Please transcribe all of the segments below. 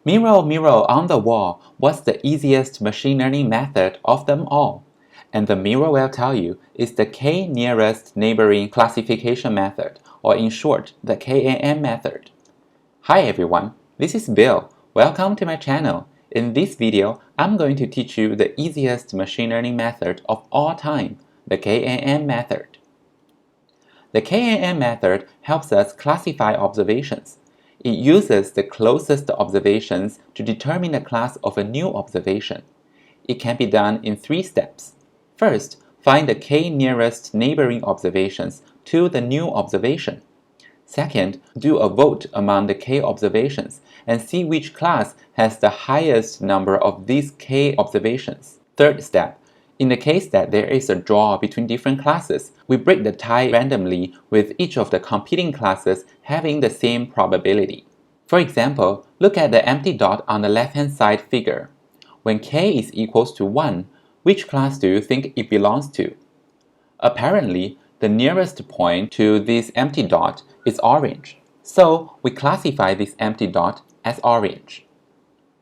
Mirror, mirror on the wall, what's the easiest machine learning method of them all? And the mirror will tell you is the k-nearest neighboring classification method, or in short, the KNN method. Hi everyone, this is Bill. Welcome to my channel. In this video, I'm going to teach you the easiest machine learning method of all time, the KNN method. The KNN method helps us classify observations. It uses the closest observations to determine the class of a new observation. It can be done in 3 steps. First, find the k nearest neighboring observations to the new observation. Second, do a vote among the k observations and see which class has the highest number of these k observations. Third step, in the case that there is a draw between different classes, we break the tie randomly with each of the competing classes having the same probability. For example, look at the empty dot on the left-hand side figure. When k is equals to 1, which class do you think it belongs to? Apparently, the nearest point to this empty dot is orange, so we classify this empty dot as orange.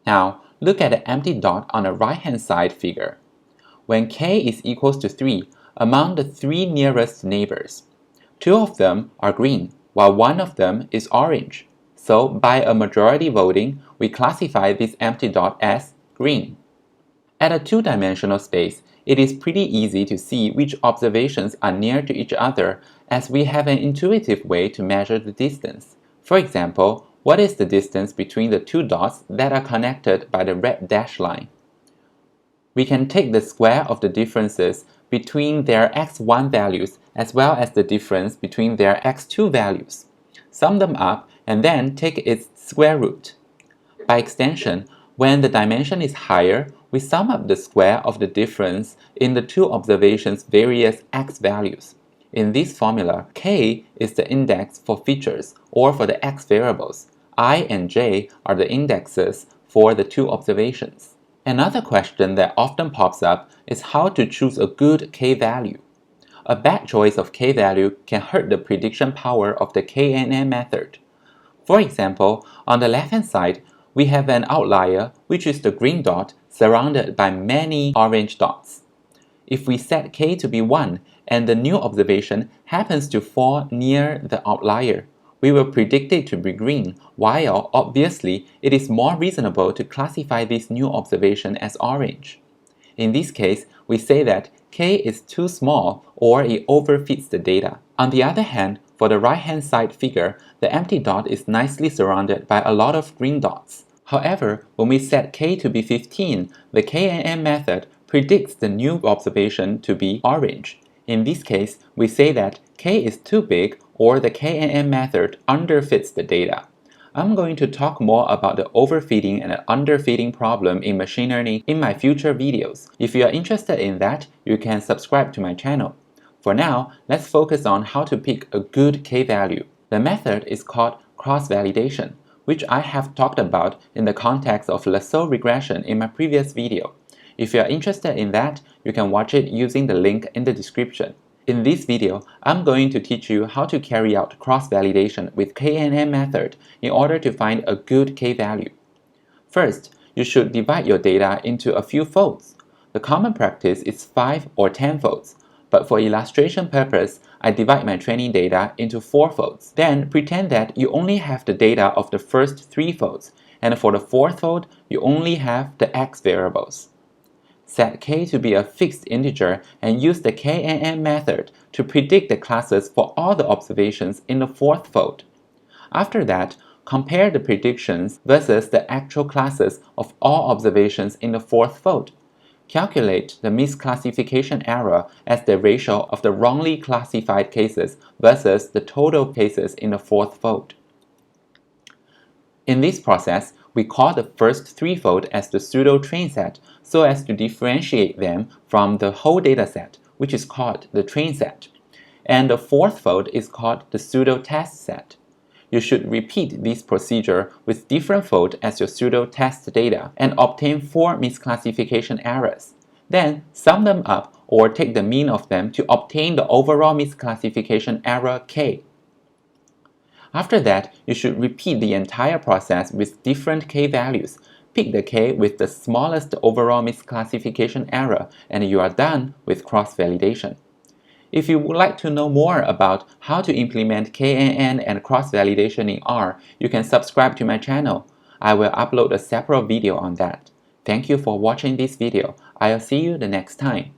Now, look at the empty dot on the right-hand side figure. When k is equals to 3, among the 3 nearest neighbors, 2 of them are green, while 1 of them is orange. So, by a majority voting, we classify this empty dot as green. At a 2-dimensional space, it is pretty easy to see which observations are near to each other, as we have an intuitive way to measure the distance. For example, what is the distance between the 2 dots that are connected by the red dashed line? We can take the square of the differences between their x1 values as well as the difference between their x2 values, sum them up, and then take its square root. By extension, when the dimension is higher, we sum up the square of the difference in the 2 observations' various x values. In this formula, k is the index for features, or for the x variables. I and j are the indexes for the 2 observations. Another question that often pops up is how to choose a good k-value. A bad choice of k-value can hurt the prediction power of the KNN method. For example, on the left-hand side, we have an outlier, which is the green dot surrounded by many orange dots. If we set k to be 1 and the new observation happens to fall near the outlier, we will predict it to be green, while obviously it is more reasonable to classify this new observation as orange. In this case, we say that k is too small or it overfits the data. On the other hand, for the right-hand side figure, the empty dot is nicely surrounded by a lot of green dots. However, when we set k to be 15, the KNN method predicts the new observation to be orange. In this case, we say that k is too big or the KNN method underfits the data. I'm going to talk more about the overfitting and underfitting problem in machine learning in my future videos. If you are interested in that, you can subscribe to my channel. For now, let's focus on how to pick a good k-value. The method is called cross-validation, which I have talked about in the context of lasso regression in my previous video. If you are interested in that, you can watch it using the link in the description. In this video, I'm going to teach you how to carry out cross-validation with KNN method in order to find a good k-value. First, you should divide your data into a few folds. The common practice is 5 or 10 folds, but for illustration purpose, I divide my training data into 4 folds. Then pretend that you only have the data of the first 3 folds, and for the 4th fold, you only have the x variables. Set k to be a fixed integer and use the KNN method to predict the classes for all the observations in the 4th fold. After that, compare the predictions versus the actual classes of all observations in the 4th fold. Calculate the misclassification error as the ratio of the wrongly classified cases versus the total cases in the 4th fold. In this process, we call the first 3-fold as the pseudo train set so as to differentiate them from the whole dataset, which is called the train set. And the 4th fold is called the pseudo test set. You should repeat this procedure with different fold as your pseudo test data and obtain 4 misclassification errors. Then sum them up or take the mean of them to obtain the overall misclassification error k. After that, you should repeat the entire process with different k values. Pick the k with the smallest overall misclassification error, and you are done with cross-validation. If you would like to know more about how to implement KNN and cross-validation in R, you can subscribe to my channel. I will upload a separate video on that. Thank you for watching this video. I'll see you the next time.